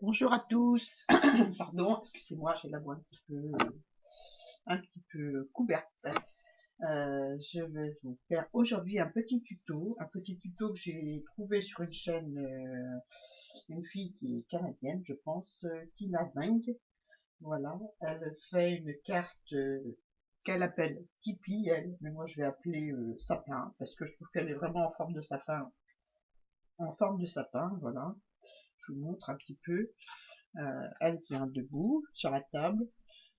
Bonjour à tous. Pardon, excusez-moi, j'ai la voix un petit peu couverte. Je vais vous faire aujourd'hui un petit tuto que j'ai trouvé sur une chaîne, une fille qui est canadienne, je pense, Tina Zing. Voilà, elle fait une carte qu'elle appelle Tipeee, elle, mais moi je vais appeler sapin parce que je trouve qu'elle est vraiment en forme de sapin. Voilà, je vous montre un petit peu. Elle tient debout sur la table.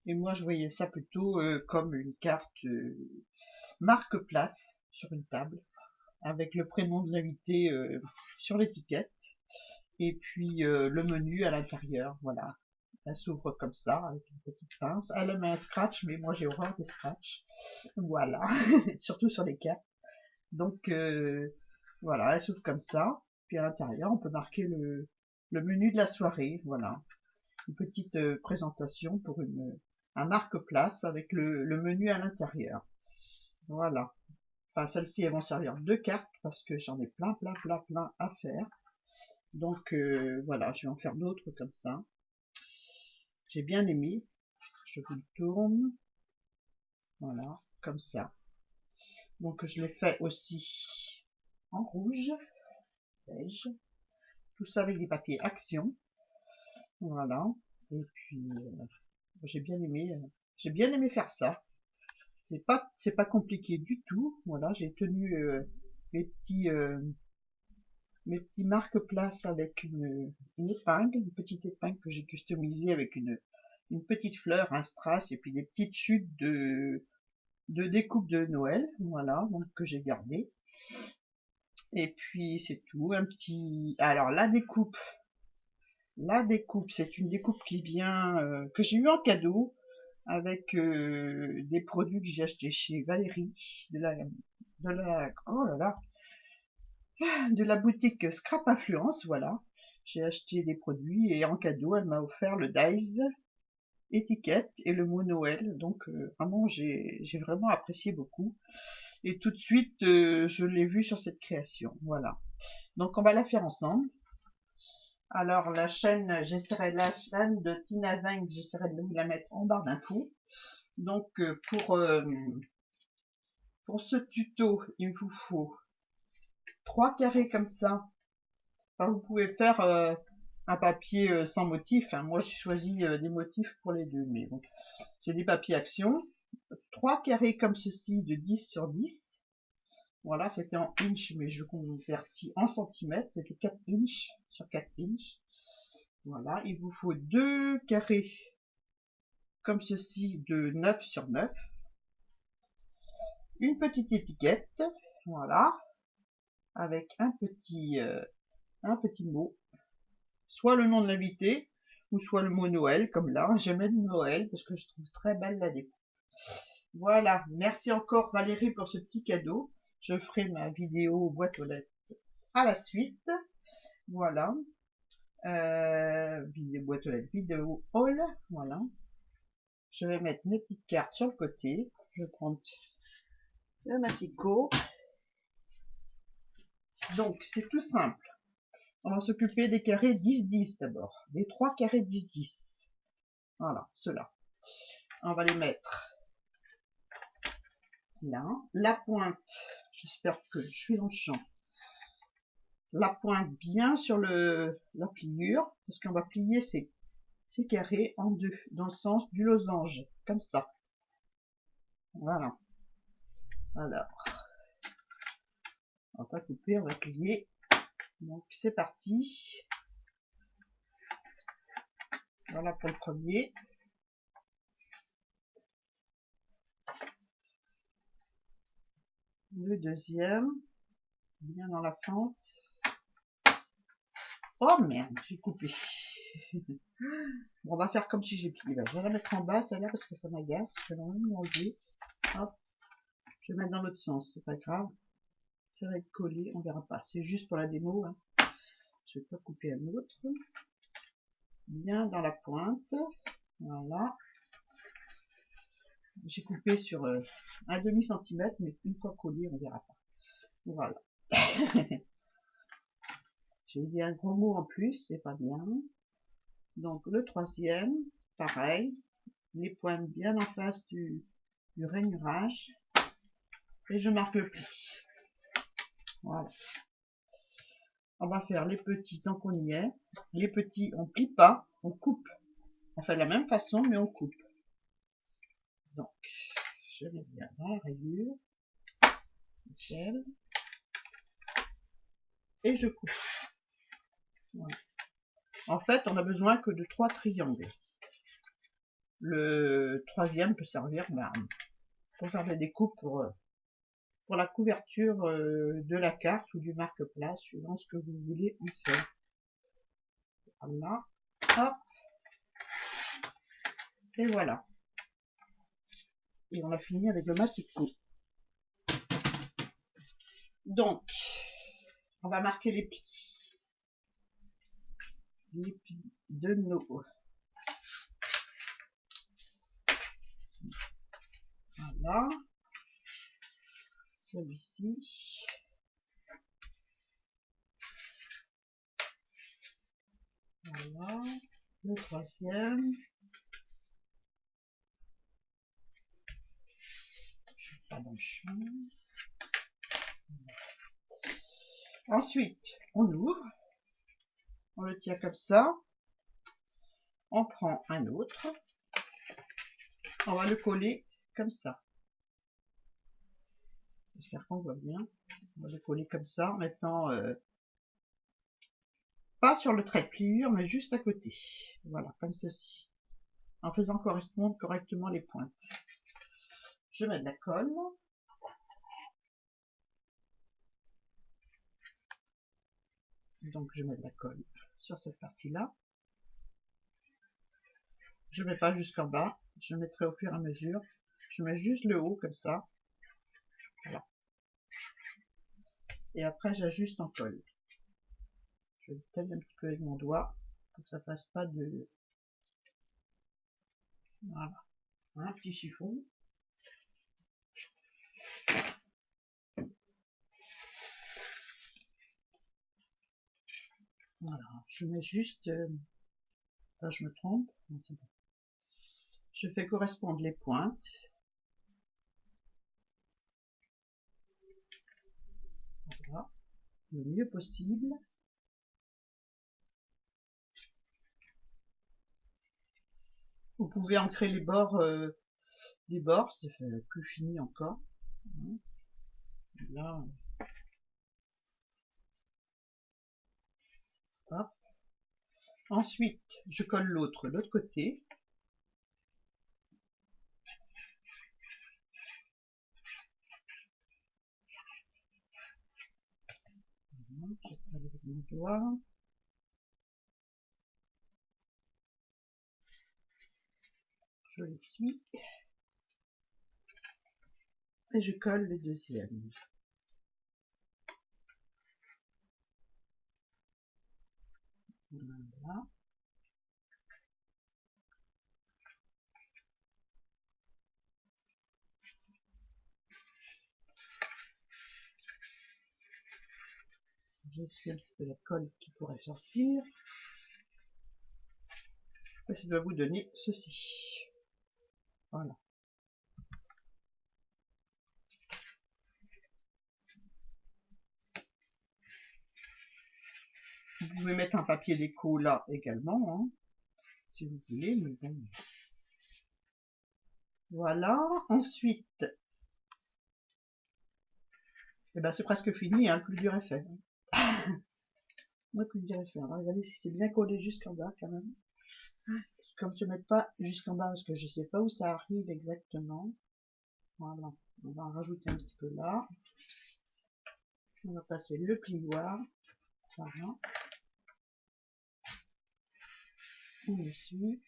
Et moi, je voyais ça plutôt comme une carte marque-place sur une table, avec le prénom de l'invité sur l'étiquette, et puis le menu à l'intérieur. Voilà. Elle s'ouvre comme ça, avec une petite pince. Elle aime un scratch, mais moi j'ai horreur des scratchs. Voilà, surtout sur les cartes. Donc voilà, elle s'ouvre comme ça. Puis à l'intérieur, on peut marquer le menu de la soirée. Voilà. Une petite présentation pour un marque-place avec le menu à l'intérieur. Voilà. Enfin, celles-ci, elles vont servir de cartes parce que j'en ai plein à faire. Donc, voilà, je vais en faire d'autres comme ça. J'ai bien aimé. Je vous le tourne. Voilà, comme ça. Donc, je l'ai fait aussi en rouge, beige. Tout ça avec des papiers Action. Voilà. Et puis, j'ai bien aimé. J'ai bien aimé faire ça. C'est pas compliqué du tout. Voilà, j'ai tenu mes petits euh, mes petits marque-place avec une épingle, une petite épingle que j'ai customisée avec une petite fleur, un strass et puis des petites chutes de découpe de Noël. Voilà, donc que j'ai gardé. Et puis c'est tout. Un petit. Alors la découpe, c'est une découpe qui vient que j'ai eu en cadeau avec des produits que j'ai achetés chez Valérie oh là là, de la boutique Scrap Influence, voilà. J'ai acheté des produits et en cadeau, elle m'a offert le dies étiquette et le mot Noël. Donc vraiment, j'ai vraiment apprécié beaucoup. Et tout de suite, je l'ai vu sur cette création, voilà. Donc on va la faire ensemble. Alors la chaîne de Tina Zing, j'essaierai de vous la mettre en barre d'infos. Donc pour ce tuto, il vous faut 3 carrés comme ça. Enfin, vous pouvez faire un papier sans motif. Hein. Moi, j'ai choisi des motifs pour les deux. Mais bon, c'est des papiers Action. 3 carrés comme ceci de 10 sur 10. Voilà, c'était en inch, mais je convertis en centimètres. C'était 4 inch sur 4 inch. Voilà, il vous faut 2 carrés comme ceci de 9 sur 9. Une petite étiquette. Voilà, avec un petit mot. Soit le nom de l'invité, ou soit le mot Noël, comme là. J'aime Noël parce que je trouve très belle la déco. Voilà, merci encore Valérie pour ce petit cadeau. Je ferai ma vidéo boîte aux lettres à la suite. Voilà. Boîte aux lettres, vidéo haul. Voilà. Je vais mettre mes petites cartes sur le côté. Je vais prendre le massicot. Donc, c'est tout simple. On va s'occuper des carrés 10-10 d'abord. Des 3 carrés 10-10. Voilà, ceux-là. On va les mettre là. La pointe, j'espère que je suis dans le champ. La pointe bien sur la pliure, parce qu'on va plier ces carrés en deux, dans le sens du losange, comme ça. Voilà. Alors, on va pas couper, on va plier. Donc c'est parti. Voilà pour le premier. Le deuxième, bien dans la fente. Oh merde, j'ai coupé. Bon, on va faire comme si j'ai plié. Je vais la mettre en bas, celle-là, parce que ça m'agace. Je vais l'enlever. Hop. Je vais mettre dans l'autre sens, c'est pas grave. Ça va être collé, on verra pas. C'est juste pour la démo. Hein. Je vais pas couper un autre. Bien dans la pointe. Voilà. J'ai coupé sur un demi-centimètre, mais une fois collé, on verra pas. Voilà. J'ai dit un gros mot en plus, c'est pas bien. Donc le troisième, pareil, les pointes bien en face du rainurage et je marque le pli. Voilà. On va faire les petits tant qu'on y est. Les petits, on plie pas, on coupe. On fait de la même façon, mais on coupe. Donc, je mets bien dans la rayure. Nickel. Et je coupe. Voilà. En fait, on a besoin que de 3 triangles. Le troisième peut servir pour faire des découpes pour la couverture de la carte ou du marque-place, suivant ce que vous voulez en faire. Voilà. Hop. Et voilà. Et on a fini avec le massicot. Donc, on va marquer les plis. Les plis de nos... Voilà. Celui-ci. Voilà. Le troisième. Je ne pas dans le champ. Ensuite, on ouvre. On le tient comme ça. On prend un autre. On va le coller comme ça. J'espère qu'on voit bien. On va le coller comme ça en mettant pas sur le trait de pliure, mais juste à côté. Voilà, comme ceci. En faisant correspondre correctement les pointes. Je mets de la colle. Donc je mets de la colle sur cette partie-là. Je ne mets pas jusqu'en bas. Je mettrai au fur et à mesure. Je mets juste le haut comme ça. Voilà. Et après j'ajuste en colle. Je le taille un petit peu avec mon doigt pour que ça fasse pas de... Voilà. Un petit chiffon. Voilà. Je mets juste... Là je me trompe. Non, c'est bon. Je fais correspondre les pointes. Voilà. Le mieux possible. Vous pouvez ancrer les bords, c'est plus fini encore. Là, hop. Ensuite, je colle l'autre de l'autre côté. Je colle avec mon doigt. Je l'essuie. Et je colle le deuxième. Voilà. J'essuie un petit peu la colle qui pourrait sortir. Et ça doit vous donner ceci. Voilà. Vous pouvez mettre un papier déco là également, hein, si vous voulez, mais bon. Voilà. Ensuite, eh ben, c'est presque fini, hein, le plus dur est fait. Le plus dur est fait. On va regarder si c'est bien collé jusqu'en bas quand même. Comme je ne mets pas jusqu'en bas parce que je ne sais pas où ça arrive exactement. Voilà. On va en rajouter un petit peu là. On va passer le plioir. Voilà. On essuie.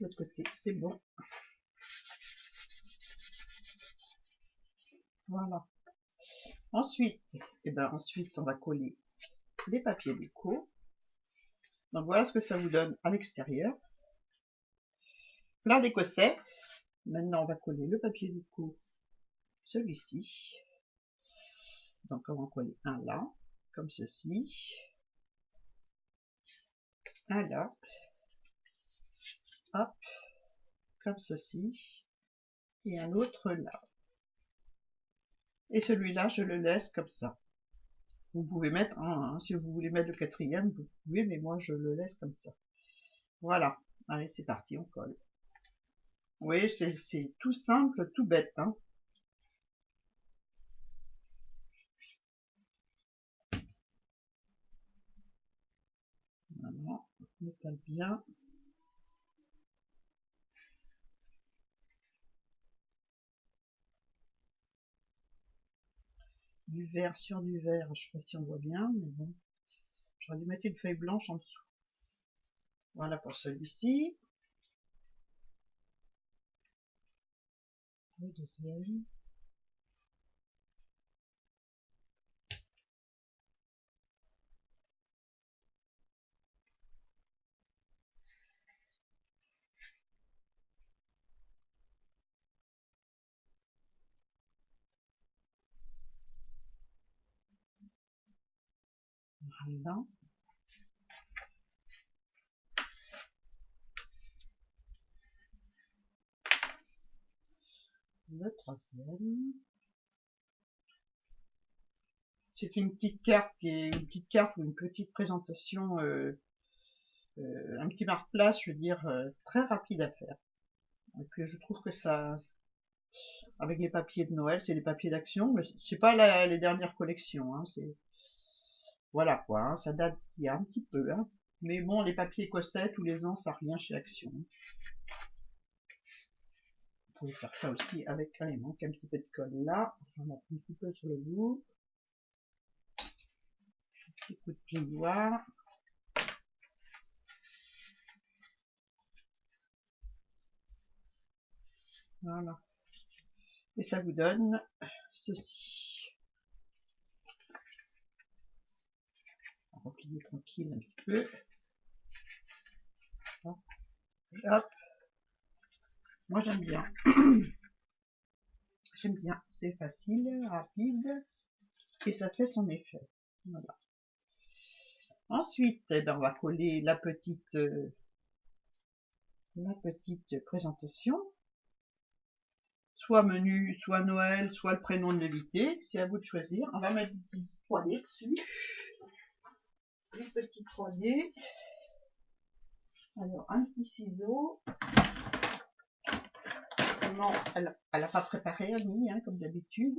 L'autre côté, c'est bon. Voilà. Ensuite, ensuite, on va coller les papiers déco. Donc voilà ce que ça vous donne à l'extérieur. Plein d'écossais. Maintenant, on va coller le papier déco, celui-ci. Donc on va en coller un là, comme ceci. Un là. Hop, comme ceci. Et un autre là. Et celui-là, je le laisse comme ça. Vous pouvez mettre un, hein, si vous voulez mettre le quatrième, vous pouvez, mais moi je le laisse comme ça. Voilà. Allez, c'est parti, on colle. Vous voyez, c'est tout simple, tout bête, hein. Voilà, on étale bien. Du vert sur du vert, je sais pas si on voit bien, mais bon. J'aurais dû mettre une feuille blanche en dessous. Voilà pour celui-ci. Le deuxième. Voilà. Le troisième. C'est une petite carte qui est une petite carte ou une petite présentation, un petit marque-place, je veux dire, très rapide à faire. Et puis je trouve que ça, avec les papiers de Noël, c'est des papiers d'action, mais c'est pas les dernières collections, hein, c'est voilà quoi, hein, ça date d'il y a un petit peu, hein. Mais bon, les papiers écossais tous les ans, ça revient chez Action. Vous pouvez faire ça aussi avec, il manque un petit peu de colle là, on a un petit peu sur le bout, un petit coup de plioir. Voilà. Et ça vous donne ceci. On va replier tranquille un petit peu. Hop. Moi j'aime bien. J'aime bien. C'est facile, rapide. Et ça fait son effet. Voilà. Ensuite, eh ben, on va coller la petite présentation. Soit menu, soit Noël, soit le prénom de l'invité. C'est à vous de choisir. On va mettre une petite poignée dessus. Une petite poignée. Alors, un petit ciseau. Seulement, elle n'a pas préparé Annie, hein, comme d'habitude.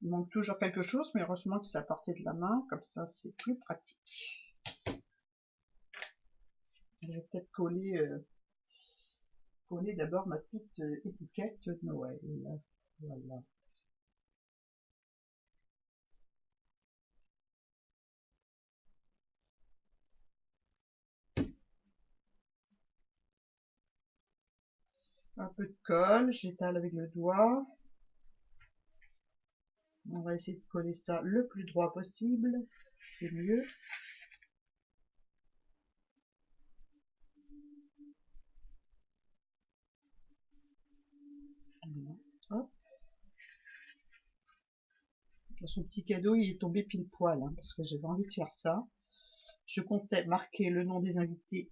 Il manque toujours quelque chose, mais heureusement que c'est à portée de la main, comme ça c'est plus pratique. Je vais peut-être coller d'abord ma petite étiquette de Noël. Voilà. Un peu de colle, j'étale avec le doigt. On va essayer de coller ça le plus droit possible, c'est mieux. Voilà. Hop. Son petit cadeau, il est tombé pile poil, hein, parce que j'avais envie de faire ça. Je comptais marquer le nom des invités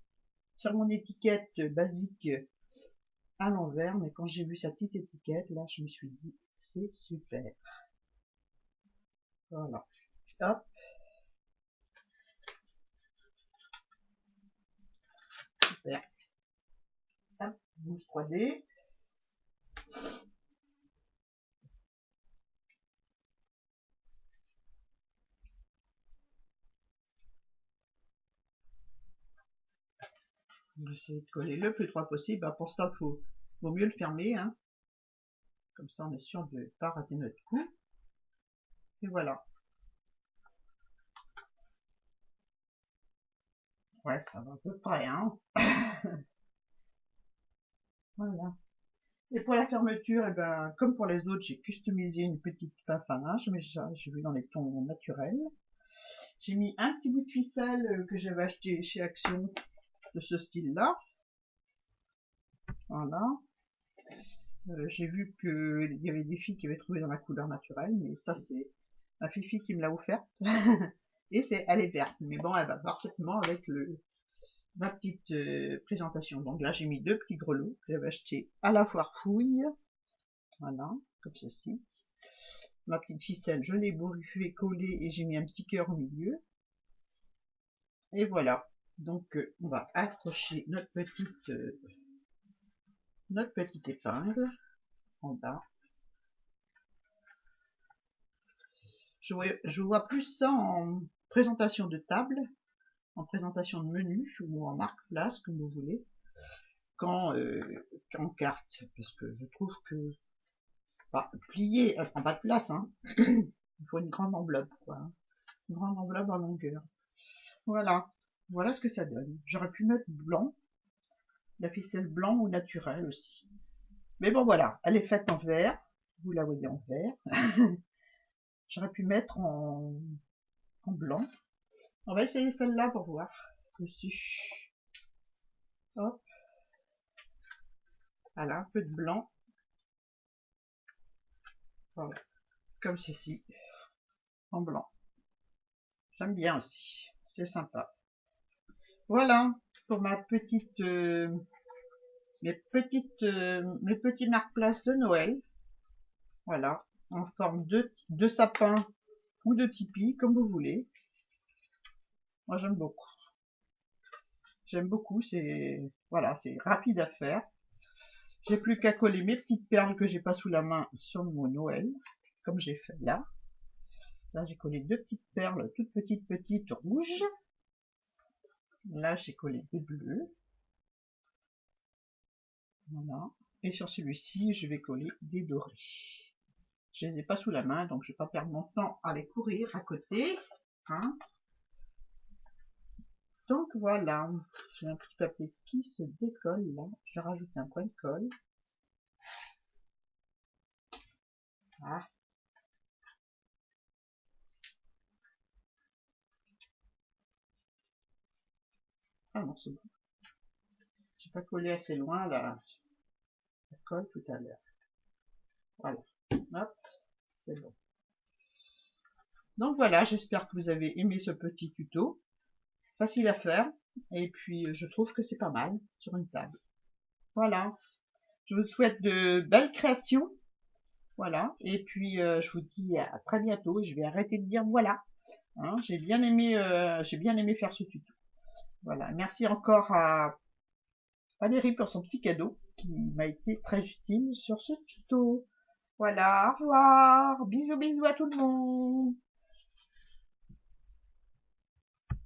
sur mon étiquette basique à l'envers, mais quand j'ai vu sa petite étiquette, là, je me suis dit, c'est super. Voilà. Hop. Super. Hop. Mousse 3D. On va essayer de coller le plus droit possible. Ben, pour ça, vaut mieux le fermer, hein. Comme ça, on est sûr de ne pas rater notre coup. Et voilà. Ouais, ça va à peu près, hein. Voilà. Et pour la fermeture, eh ben, comme pour les autres, j'ai customisé une petite pince à linge, mais j'ai vu dans les tons naturels. J'ai mis un petit bout de ficelle que j'avais acheté chez Action de ce style-là. Voilà. J'ai vu qu'il y avait des filles qui avaient trouvé dans la couleur naturelle, mais ça c'est ma fifi qui me l'a offerte. Et elle est verte, mais bon, elle va parfaitement avec ma petite présentation. Donc là, j'ai mis 2 petits grelots que j'avais achetés à la foire fouille. Voilà, comme ceci. Ma petite ficelle, je l'ai fait coller et j'ai mis un petit cœur au milieu. Et voilà. Donc, on va accrocher notre petite épingle en bas. Je vois plus ça en présentation de table, en présentation de menu ou en marque-place, comme vous voulez, qu'en carte, parce que je trouve que plier, elle prend pas de place, hein. Il faut une grande enveloppe, quoi, hein. Une grande enveloppe en longueur. Voilà, voilà ce que ça donne. J'aurais pu mettre blanc, la ficelle blanc ou naturel aussi. Mais bon, voilà, elle est faite en vert. Vous la voyez en vert. J'aurais pu mettre en blanc. On va essayer celle-là pour voir. Dessus. Hop. Voilà, un peu de blanc. Voilà. Comme ceci. En blanc. J'aime bien aussi. C'est sympa. Voilà. Pour mes petits marque-places de Noël. Voilà. En forme de sapin ou de tipi, comme vous voulez. Moi, j'aime beaucoup. J'aime beaucoup. Voilà, c'est rapide à faire. J'ai plus qu'à coller mes petites perles que j'ai pas sous la main sur mon Noël, comme j'ai fait là. Là, j'ai collé 2 petites perles, toutes petites rouges. Là, j'ai collé des bleus. Voilà. Et sur celui-ci, je vais coller des dorés. Je les ai pas sous la main, donc je vais pas perdre mon temps à les courir à côté. Hein. Donc voilà. J'ai un petit papier qui se décolle là. Je vais rajouter un point de colle. Ah. Ah non, c'est bon. J'ai pas collé assez loin là. La colle tout à l'heure. Voilà. Hop. C'est bon. Donc voilà, j'espère que vous avez aimé ce petit tuto. Facile à faire. Et puis, je trouve que c'est pas mal sur une table. Voilà. Je vous souhaite de belles créations. Voilà. Et puis, je vous dis à très bientôt. Et je vais arrêter de dire voilà. Hein, j'ai bien aimé faire ce tuto. Voilà. Merci encore à Valérie pour son petit cadeau qui m'a été très utile sur ce tuto. Voilà. Au revoir. Bisous, bisous à tout le monde.